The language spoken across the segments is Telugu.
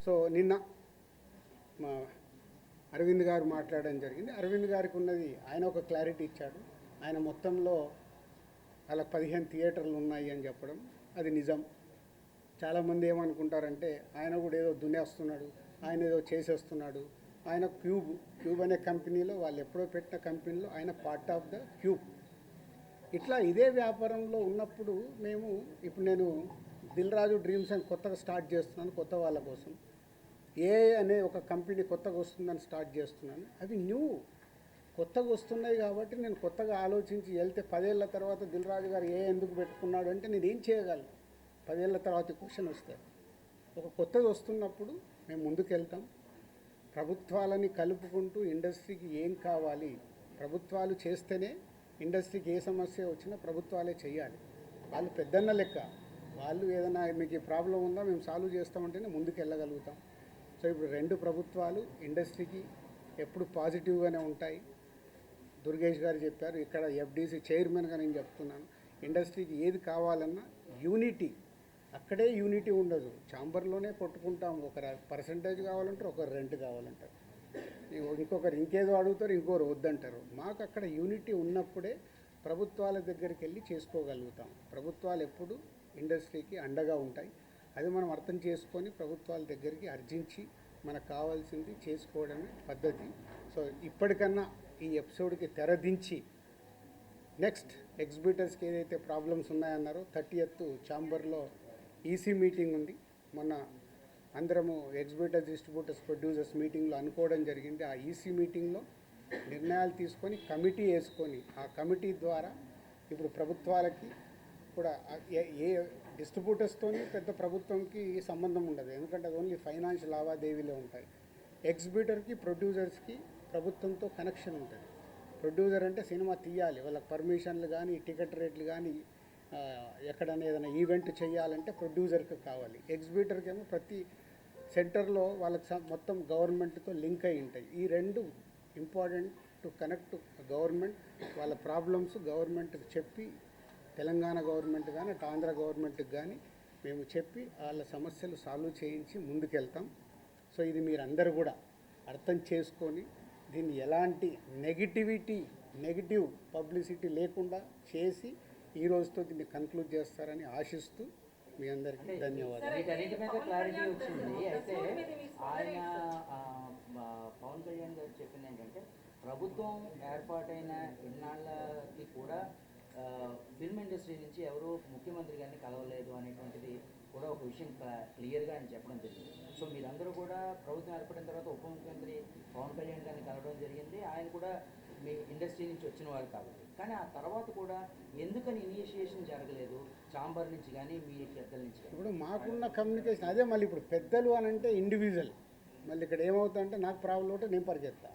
సో నిన్న మా అరవింద్ గారు మాట్లాడడం జరిగింది. అరవింద్ గారికి ఉన్నది ఆయన ఒక క్లారిటీ ఇచ్చాడు. ఆయన మొత్తంలో అలా 15 థియేటర్లు ఉన్నాయి అని చెప్పడం అది నిజం. చాలామంది ఏమనుకుంటారంటే ఆయన కూడా ఏదో దున్నేస్తున్నాడు, ఆయన ఏదో చేసేస్తున్నాడు. ఆయన క్యూబ్ అనే కంపెనీలో వాళ్ళు ఎప్పుడో పెట్టిన కంపెనీలో ఆయన పార్ట్ ఆఫ్ ద క్యూబ్. ఇట్లా ఇదే వ్యాపారంలో ఉన్నప్పుడు ఇప్పుడు నేను దిల్ రాజు డ్రీమ్స్ అని కొత్తగా స్టార్ట్ చేస్తున్నాను. కొత్త వాళ్ళ కోసం అనే ఒక కంపెనీ కొత్తగా వస్తుందని స్టార్ట్ చేస్తున్నాను. అవి కొత్తగా వస్తున్నాయి కాబట్టి నేను కొత్తగా ఆలోచించి వెళ్తే 10 ఏళ్ళ తర్వాత దిల్ రాజు గారు ఎందుకు పెట్టుకున్నాడు అంటే నేను ఏం చేయగలను. 10 ఏళ్ళ తర్వాత క్వశ్చన్ వస్తుంది. ఒక కొత్తగా వస్తున్నప్పుడు మేము ముందుకు వెళ్తాం. ప్రభుత్వాలని కలుపుకుంటూ ఇండస్ట్రీకి ఏం కావాలి, ప్రభుత్వాలు చేస్తేనే ఇండస్ట్రీకి ఏ సమస్య వచ్చినా ప్రభుత్వాలే చేయాలి. వాళ్ళు పెద్దన్న లెక్క. వాళ్ళు ఏదైనా మీకు ప్రాబ్లం ఉందా మేము సాల్వ్ చేస్తామంటేనే ముందుకు వెళ్ళగలుగుతాం. సో ఇప్పుడు 2 ప్రభుత్వాలు ఇండస్ట్రీకి ఎప్పుడు పాజిటివ్గానే ఉంటాయి. దుర్గేష్ గారు చెప్పారు, ఇక్కడ ఎఫ్డీసీ చైర్మన్గా నేను చెప్తున్నాను, ఇండస్ట్రీకి ఏది కావాలన్నా యూనిటీ, అక్కడే యూనిటీ ఉండదు. ఛాంబర్లోనే కొట్టుకుంటాం. ఒకరు పర్సంటేజ్ కావాలంటారు, ఒకరు రెంట్ కావాలంటారు, ఇంకొకరు ఇంకేదో అడుగుతారు, ఇంకొకరు వద్దంటారు. మాకు అక్కడ యూనిటీ ఉన్నప్పుడే ప్రభుత్వాల దగ్గరికి వెళ్ళి చేసుకోగలుగుతాం. ప్రభుత్వాలు ఎప్పుడు ఇండస్ట్రీకి అండగా ఉంటాయి. అది మనం అర్థం చేసుకొని ప్రభుత్వాల దగ్గరికి అర్జించి మనకు కావాల్సింది చేసుకోవడమే పద్ధతి. సో ఇప్పటికన్నా ఈ ఎపిసోడ్కి తెరదించి నెక్స్ట్ ఎగ్జిబిటర్స్కి ఏదైతే ప్రాబ్లమ్స్ ఉన్నాయన్నారో 30th ఛాంబర్లో ఈసీ మీటింగ్ ఉంది. మొన్న అందరము ఎగ్జిబిటర్స్, డిస్ట్రిబ్యూటర్స్, ప్రొడ్యూసర్స్ మీటింగ్లో అనుకోవడం జరిగింది. ఆ ఈసీ మీటింగ్లో నిర్ణయాలు తీసుకొని కమిటీ వేసుకొని ఆ కమిటీ ద్వారా ఇప్పుడు ప్రభుత్వాలకి కూడా ఏ డిస్ట్రిబ్యూటర్స్తోని పెద్ద ప్రభుత్వంకి సంబంధం ఉండదు. ఎందుకంటే అది ఓన్లీ ఫైనాన్షియల్ లావాదేవీలే ఉంటాయి. ఎగ్జిబిటర్కి, ప్రొడ్యూసర్స్కి ప్రభుత్వంతో కనెక్షన్ ఉంటుంది. ప్రొడ్యూసర్ అంటే సినిమా తీయాలి, వాళ్ళకి పర్మిషన్లు కానీ టికెట్ రేట్లు కానీ ఎక్కడైనా ఏదైనా ఈవెంట్ చేయాలంటే ప్రొడ్యూసర్కి కావాలి. ఎగ్జిబిటర్కి ఏమో ప్రతి సెంటర్లో వాళ్ళకి మొత్తం గవర్నమెంట్తో లింక్ అయి ఉంటాయి. ఈ 2 ఇంపార్టెంట్ టు కనెక్ట్ గవర్నమెంట్. వాళ్ళ ప్రాబ్లమ్స్ గవర్నమెంట్కి చెప్పి, తెలంగాణ గవర్నమెంట్ కానీ ఆంధ్ర గవర్నమెంట్కి కానీ మేము చెప్పి వాళ్ళ సమస్యలు సాల్వ్ చేయించి ముందుకెళ్తాం. సో ఇది మీరందరూ కూడా అర్థం చేసుకొని దీన్ని ఎలాంటి నెగిటివ్ పబ్లిసిటీ లేకుండా చేసి ఈ రోజుతో దీన్ని కన్క్లూడ్ చేస్తారని ఆశిస్తూ మీ అందరికీ ధన్యవాదాలు. వీటన్నిటి మీద క్లారిటీ వచ్చింది. అయితే ఆయన పవన్ కళ్యాణ్ గారు చెప్పింది ఏంటంటే ప్రభుత్వం ఏర్పాటైన ఇన్నాళ్ళకి కూడా ఫిల్మ్ ఇండస్ట్రీ నుంచి ఎవరు ముఖ్యమంత్రి గారిని కలవలేదు అనేటువంటిది కూడా ఒక విషయం క్లియర్గా ఆయన చెప్పడం జరిగింది. సో మీరందరూ కూడా ప్రభుత్వం ఏర్పడిన తర్వాత ఉప ముఖ్యమంత్రి పవన్ కళ్యాణ్ గారిని కలవడం జరిగింది. ఆయన కూడా మీ ఇండస్ట్రీ నుంచి వచ్చిన వారు కాబట్టి, కానీ ఆ తర్వాత కూడా ఎందుకని ఇనిషియేషన్ జరగలేదు ఛాంబర్ నుంచి కానీ మీ పెద్దల నుంచి? ఇప్పుడు మాకున్న కమ్యూనికేషన్ అదే. మళ్ళీ ఇప్పుడు పెద్దలు అని అంటే ఇండివిజువల్. మళ్ళీ ఇక్కడ ఏమవుతుందంటే నాకు ప్రాబ్లం ఉంటే నేను పరిగెత్తా,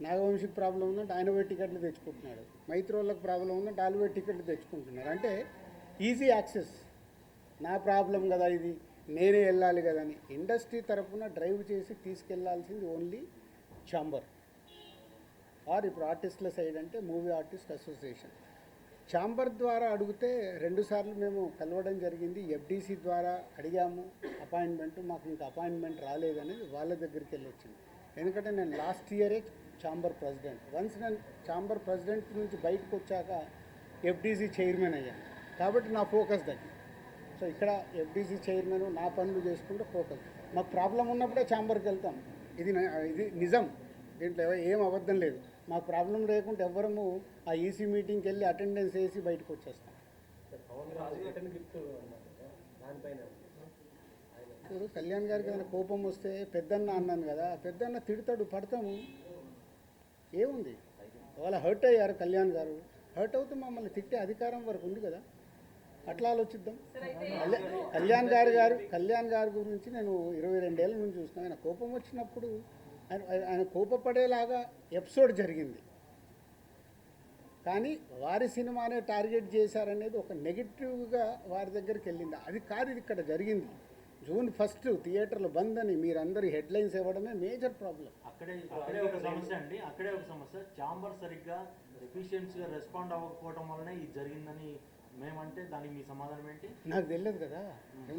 నాగవంశీకి ప్రాబ్లం ఉందంటే ఆయన పోయి టికెట్లు తెచ్చుకుంటున్నాడు, మైత్రోళ్ళకి ప్రాబ్లం ఉందంటే వాళ్ళు పోయి టికెట్లు తెచ్చుకుంటున్నారు. అంటే ఈజీ యాక్సెస్. నా ప్రాబ్లం కదా ఇది, నేనే వెళ్ళాలి కదని ఇండస్ట్రీ తరఫున డ్రైవ్ చేసి తీసుకెళ్లాల్సింది ఓన్లీ ఛాంబర్ ఆర్ ఇప్పుడు ఆర్టిస్టుల సైడ్ అంటే మూవీ ఆర్టిస్ట్ అసోసియేషన్. ఛాంబర్ ద్వారా అడిగితే 2 సార్లు మేము కలవడం జరిగింది. ఎఫ్డీసీ ద్వారా అడిగాము అపాయింట్మెంట్, మాకు ఇంకా అపాయింట్మెంట్ రాలేదనేది వాళ్ళ దగ్గరికి వెళ్ళి వచ్చింది. ఎందుకంటే నేను లాస్ట్ ఇయరే ఛాంబర్ ప్రెసిడెంట్. వన్స్ నేను ఛాంబర్ ప్రెసిడెంట్ నుంచి బయటకు వచ్చాక ఎఫ్డీసీ చైర్మన్ అయ్యాను కాబట్టి నా ఫోకస్ తగ్గింది. సో ఇక్కడ ఎఫ్డీసీ చైర్మన్ నా పనులు చేసుకుంటే ఫోకస్. మాకు ప్రాబ్లం ఉన్నప్పుడే ఛాంబర్కి వెళ్తాం. ఇది నిజం, దీంట్లో ఏం అబద్ధం లేదు. మాకు ప్రాబ్లం లేకుంటే ఎవ్వరము ఆ ఈసీ మీటింగ్కి వెళ్ళి అటెండెన్స్ వేసి బయటకు వచ్చేస్తాం. ఇప్పుడు కళ్యాణ్ గారికి ఏదైనా కోపం వస్తే పెద్దన్న అన్నాను కదా, పెద్దన్న తిడతాడు, పడతాము, ఏముంది. వాళ్ళ హర్ట్ అయ్యారు కళ్యాణ్ గారు, హర్ట్ అవుతూ మమ్మల్ని తిట్టే అధికారం వరకు ఉంది కదా, అట్లా ఆలోచిద్దాం. కళ్యాణ్ గారి గురించి నేను 22 ఏళ్ళ నుంచి చూస్తున్నాను. ఆయన కోపం వచ్చినప్పుడు ఆయన కోపపడేలాగా ఎపిసోడ్ జరిగింది, కానీ వారి సినిమానే టార్గెట్ చేశారనేది ఒక నెగిటివ్గా వారి దగ్గరికి వెళ్ళింది. అది కాదు ఇది ఇక్కడ జరిగింది. June 1 థియేటర్లు బంద్ అని మీరందరూ హెడ్లైన్స్ ఇవ్వడమే మేజర్ ప్రాబ్లం. అక్కడే ఒక సమస్య అండి. అక్కడే ఒక సమస్య. ఛాంబర్ సరిగ్గా ఎఫిషియన్సీగా రెస్పాండ్ అవ్వకపోవడం వల్లనే ఇది జరిగిందని మేమంటే దానికి మీ సమాధానం ఏంటి? నాకు తెలియదు కదా,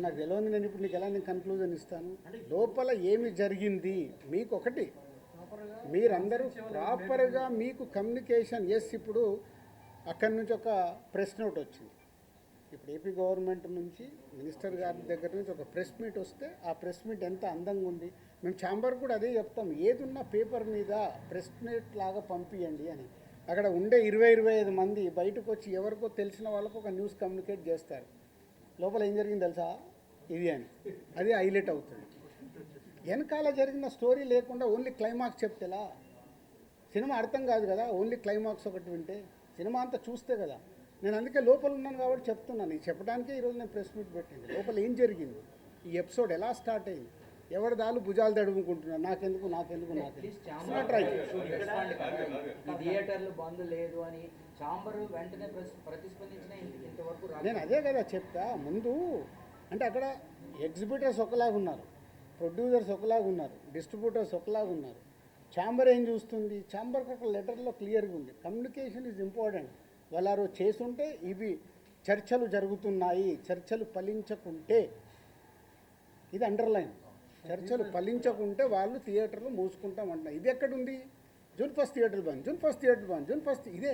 నాకు తెలియదు. నేను ఇప్పుడు నీకు ఎలా నేను కన్క్లూజన్ ఇస్తాను? లోపల ఏమి జరిగింది మీకు ఒకటి, మీరందరూ ప్రాపర్గా మీకు కమ్యూనికేషన్. ఎస్, ఇప్పుడు అక్కడి నుంచి ఒక ప్రెస్ నోట్ వచ్చింది. ఇప్పుడు ఏపీ గవర్నమెంట్ నుంచి మినిస్టర్ గారి దగ్గర నుంచి ఒక ప్రెస్ మీట్ వస్తే ఆ ప్రెస్ మీట్ ఎంత అందంగా ఉంది. మేము ఛాంబర్ కూడా అదే చెప్తాం, ఏదున్నా పేపర్ మీద ప్రెస్ మీట్ లాగా పంపించండి అని. అక్కడ ఉండే 20-25 మంది బయటకు వచ్చి ఎవరికో తెలిసిన వాళ్ళకు ఒక న్యూస్ కమ్యూనికేట్ చేస్తారు. లోపల ఏం జరిగింది తెలుసా, ఇది అని, అది హైలైట్ అవుతుంది. వెనకాల జరిగిన స్టోరీ లేకుండా ఓన్లీ క్లైమాక్స్ చెప్తేలా సినిమా అర్థం కాదు కదా. ఓన్లీ క్లైమాక్స్ ఒకటి వింటే సినిమా అంతా చూస్తే కదా. నేను అందుకే లోపల ఉన్నాను కాబట్టి చెప్తున్నాను. ఇది చెప్పడానికే ఈరోజు నేను ప్రెస్ మీట్ పెట్టింది. లోపల ఏం జరిగింది, ఈ ఎపిసోడ్ ఎలా స్టార్ట్ అయింది, ఎవరి దాలు భుజాలు తడుముకుంటున్నారు, నాకెందుకు ఈ థియేటర్లు బంద్ లేదు అని చాంబర్ వెంటనే ప్రతిస్పందించిన ఇంతవరకు నేను అదే కదా చెప్తా ముందు. అంటే అక్కడ ఎగ్జిబిటర్స్ ఒకలాగా ఉన్నారు, ప్రొడ్యూసర్స్ ఒకలాగా ఉన్నారు, డిస్ట్రిబ్యూటర్స్ ఒకలాగా ఉన్నారు. ఛాంబర్ ఏం చూస్తుంది, ఛాంబర్కి ఒక లెటర్లో క్లియర్గా ఉంది, కమ్యూనికేషన్ ఈజ్ ఇంపార్టెంట్. వాళ్ళు చేసుంటే ఇవి చర్చలు జరుగుతున్నాయి, చర్చలు ఫలించకుంటే, ఇది అండర్లైన్, చర్చలు ఫలించకుంటే వాళ్ళు థియేటర్లు మూసుకుంటామంటున్నారు. ఇది ఎక్కడుంది, జూన్ 1 థియేటర్ బంద్, జూన్ 1 థియేటర్ బంద్, జూన్ 1 ఇదే